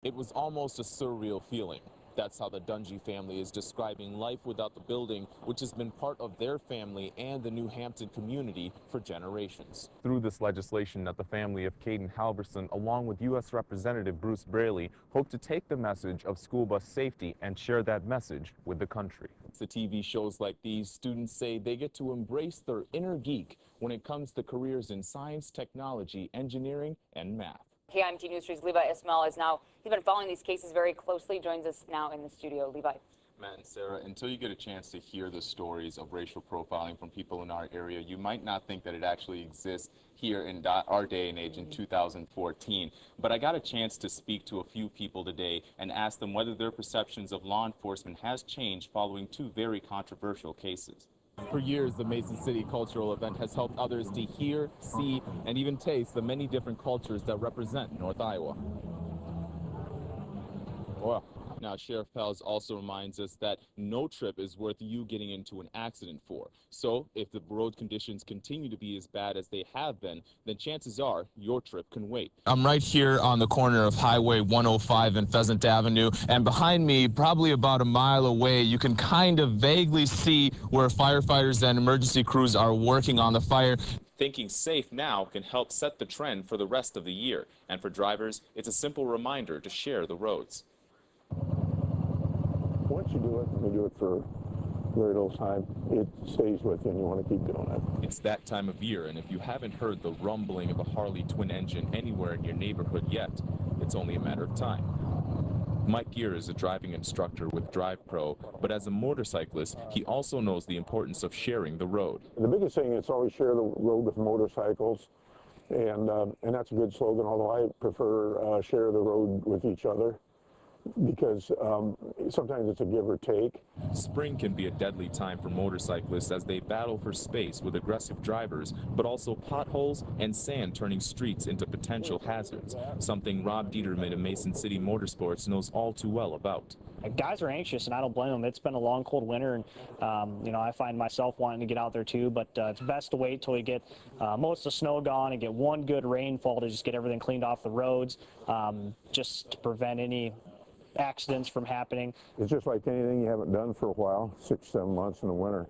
It was almost a surreal feeling. That's how the Dungy family is describing life without the building, which has been part of their family and the New Hampton community for generations. Through this legislation that the family of Caden Halverson, along with U.S. Representative Bruce Braley, hope to take the message of school bus safety and share that message with the country. The TV shows like these, students say they get to embrace their inner geek when it comes to careers in science, technology, engineering, and math. KIMT News 3's Levi Ismail he's been following these cases very closely, joins us now in the studio. Levi. Matt and Sarah, until you get a chance to hear the stories of racial profiling from people in our area, you might not think that it actually exists here in our day and age in 2014. But I got a chance to speak to a few people today and ask them whether their perceptions of law enforcement has changed following two very controversial cases. For years, the Mason City Cultural Event has helped others to hear, see, and even taste the many different cultures that represent North Iowa. Well, now, Sheriff Pels also reminds us that no trip is worth you getting into an accident for. So if the road conditions continue to be as bad as they have been, then chances are your trip can wait. I'm right here on the corner of Highway 105 and Pheasant Avenue, and behind me, probably about a mile away, you can kind of vaguely see where firefighters and emergency crews are working on the fire. Thinking safe now can help set the trend for the rest of the year. And for drivers, it's a simple reminder to share the roads. Once you do it, and you do it for a very little time, it stays with you and you want to keep doing it. It's that time of year, and if you haven't heard the rumbling of a Harley twin engine anywhere in your neighborhood yet, it's only a matter of time. Mike Gear is a driving instructor with Drive Pro, but as a motorcyclist, he also knows the importance of sharing the road. The biggest thing is always share the road with motorcycles, and that's a good slogan, although I prefer share the road with each other, because sometimes it's a give or take. Spring can be a deadly time for motorcyclists as they battle for space with aggressive drivers, but also potholes and sand turning streets into potential hazards, something Rob Dieterman of Mason City Motorsports knows all too well about. Guys are anxious, and I don't blame them. It's been a long, cold winter, and you know, I find myself wanting to get out there too, but it's best to wait till we get most of the snow gone and get one good rainfall to just get everything cleaned off the roads, just to prevent any accidents from happening. It's just like anything you haven't done for a while, 6-7 months in the winter.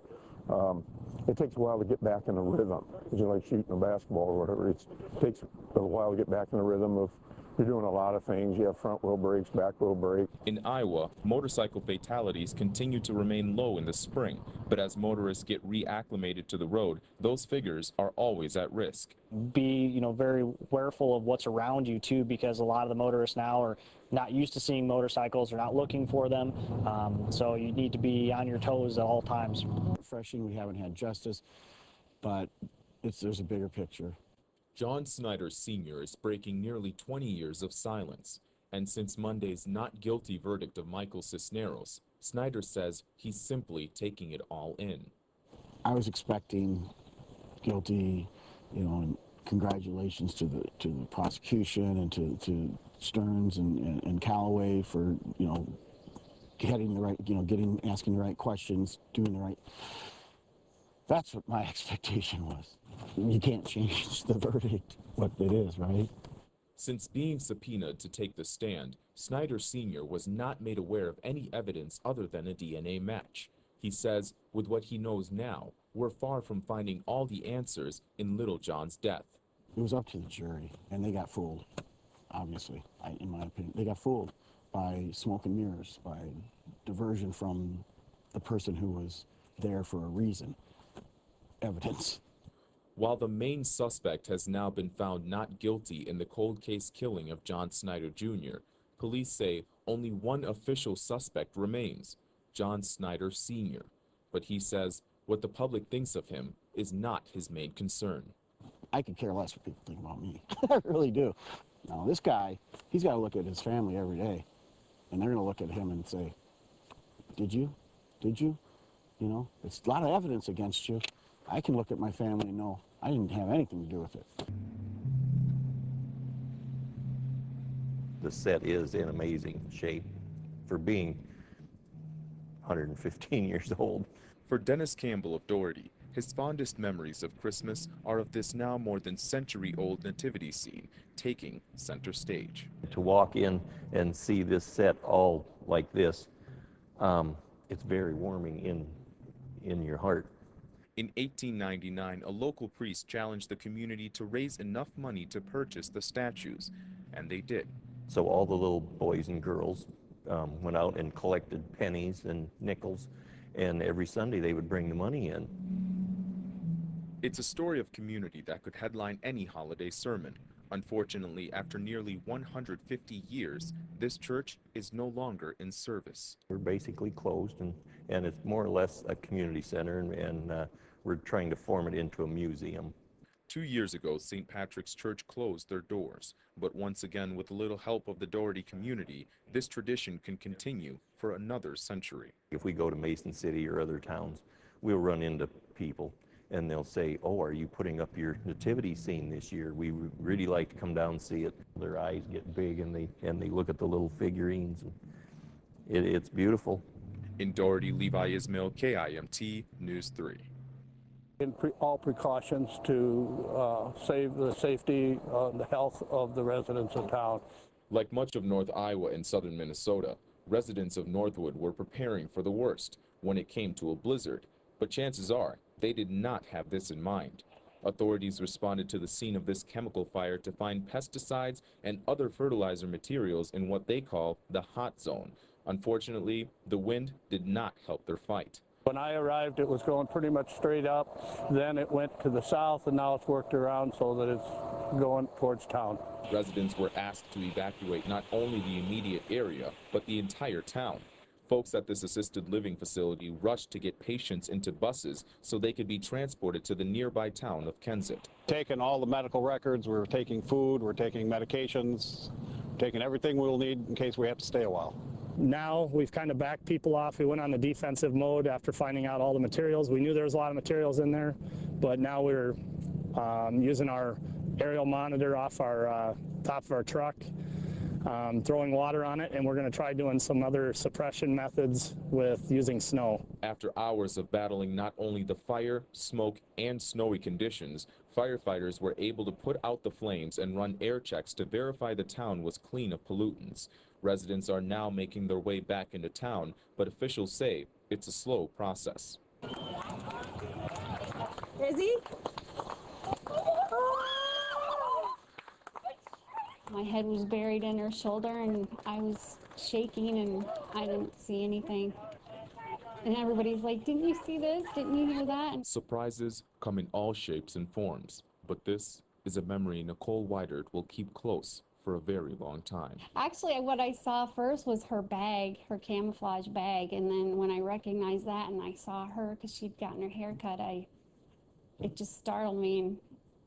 It takes a while to get back in the rhythm. It's just like shooting a basketball or whatever. It takes a while to get back in the rhythm of you're doing a lot of things. You have front wheel brakes, back wheel brake. In Iowa, motorcycle fatalities continue to remain low in the spring, but as motorists get reacclimated to the road, those figures are always at risk. Be, you know, very careful of what's around you too, because a lot of the motorists now are not used to seeing motorcycles, they're not looking for them, so you need to be on your toes at all times. Refreshing, we haven't had justice, but there's a bigger picture. John Snyder Sr. is breaking nearly 20 years of silence, and since Monday's not guilty verdict of Michael Cisneros, Snyder says he's simply taking it all in. I was expecting guilty, you know, and congratulations to the prosecution and to Stearns and Callaway for, you know, getting the right, you know, asking the right questions, doing the right. That's what my expectation was. You can't change the verdict, what it is, right? Since being subpoenaed to take the stand, Snyder Sr. was not made aware of any evidence other than a DNA match. He says, with what he knows now, we're far from finding all the answers in Little John's death. It was up to the jury, and they got fooled, obviously, in my opinion. They got fooled by smoke and mirrors, by diversion from the person who was there for a reason. Evidence. While the main suspect has now been found not guilty in the cold case killing of John Snyder Jr., police say only one official suspect remains, John Snyder Sr. But he says what the public thinks of him is not his main concern. I could care less what people think about me. I really do. Now, this guy, he's got to look at his family every day, and they're going to look at him and say, did you? Did you? You know, it's a lot of evidence against you. I can look at my family and know I didn't have anything to do with it. The set is in amazing shape for being 115 years old. For Dennis Campbell of Doherty, His fondest memories of Christmas are of this now more than century-old nativity scene taking center stage. To walk in and see this set all like this, it's very warming in your heart. In 1899, a local priest challenged the community to raise enough money to purchase the statues, and they did. So all the little boys and girls went out and collected pennies and nickels, and every Sunday they would bring the money in. It's a story of community that could headline any holiday sermon. Unfortunately, after nearly 150 years, this church is no longer in service. We're basically closed, and it's more or less a community center, and we're trying to form it into a museum. 2 years ago, St. Patrick's Church closed their doors, but once again, with a little help of the Doherty community, this tradition can continue for another century. If we go to Mason City or other towns, we'll run into people and they'll say, "Oh, are you putting up your nativity scene this year? We would really like to come down and see it." Their eyes get big and they look at the little figurines. It's beautiful. In Doherty, Levi Ismail, KIMT News 3. All precautions to save the safety, the health of the residents of town. Like much of North Iowa and southern Minnesota, residents of Northwood were preparing for the worst when it came to a blizzard, but chances are they did not have this in mind. Authorities responded to the scene of this chemical fire to find pesticides and other fertilizer materials in what they call the hot zone. Unfortunately, the wind did not help their fight. When I arrived, it was going pretty much straight up. Then it went to the south, and now it's worked around so that it's going towards town. Residents were asked to evacuate not only the immediate area, but the entire town. Folks at this assisted living facility rushed to get patients into buses so they could be transported to the nearby town of Kensett. Taking all the medical records, we're taking food, we're taking medications, taking everything we'll need in case we have to stay a while. Now we've kind of backed people off. We went on the defensive mode after finding out all the materials. We knew there was a lot of materials in there, but now we're using our aerial monitor off our top of our truck, throwing water on it, and we're going to try doing some other suppression methods with using snow. After hours of battling not only the fire, smoke, and snowy conditions, firefighters were able to put out the flames and run air checks to verify the town was clean of pollutants. Residents are now making their way back into town, but officials say it's a slow process. Is he? My head was buried in her shoulder and I was shaking and I didn't see anything. And everybody's like, "Didn't you see this? Didn't you hear that?" And Surprises come in all shapes and forms, but this is a memory Nicole Weidert will keep close for a very long time. actually, what I saw first was her bag, her camouflage bag. And then when I recognized that and I saw her because she'd gotten her hair cut, it just startled me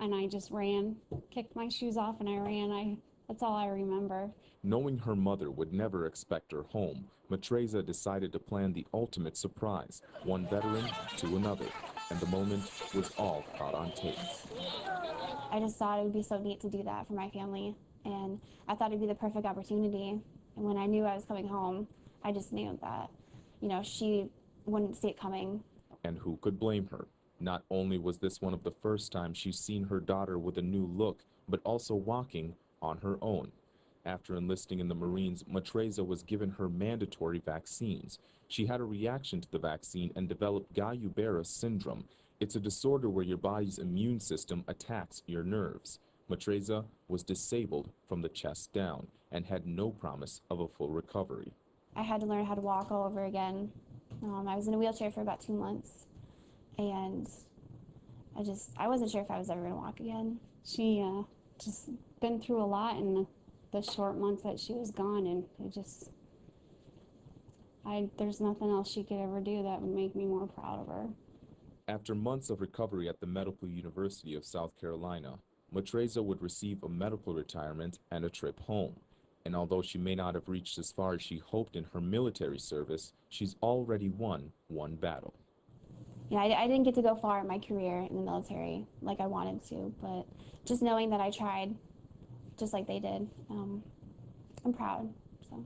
and I just ran, kicked my shoes off and I ran. That's all I remember. Knowing her mother would never expect her home, Matreza decided to plan the ultimate surprise, one veteran to another, and the moment was all caught on tape. I just thought it would be so neat to do that for my family, and I thought it'd be the perfect opportunity. And when I knew I was coming home, I just knew that, she wouldn't see it coming. And who could blame her? Not only was this one of the first times she's seen her daughter with a new look, but also walking on her own. After enlisting in the Marines, Matreza was given her mandatory vaccines. She had a reaction to the vaccine and developed Guillain-Barré syndrome. It's a disorder where your body's immune system attacks your nerves. Matreza was disabled from the chest down and had no promise of a full recovery. I had to learn how to walk all over again. I was in a wheelchair for about 2 months, and I wasn't sure if I was ever going to walk again. She just been through a lot in the short months that she was gone, and there's nothing else she could ever do that would make me more proud of her. After months of recovery at the Medical University of South Carolina, Matreza would receive a medical retirement and a trip home. And although she may not have reached as far as she hoped in her military service, she's already won one battle. I didn't get to go far in my career in the military like I wanted to, but just knowing that I tried just like they did, I'm proud. So.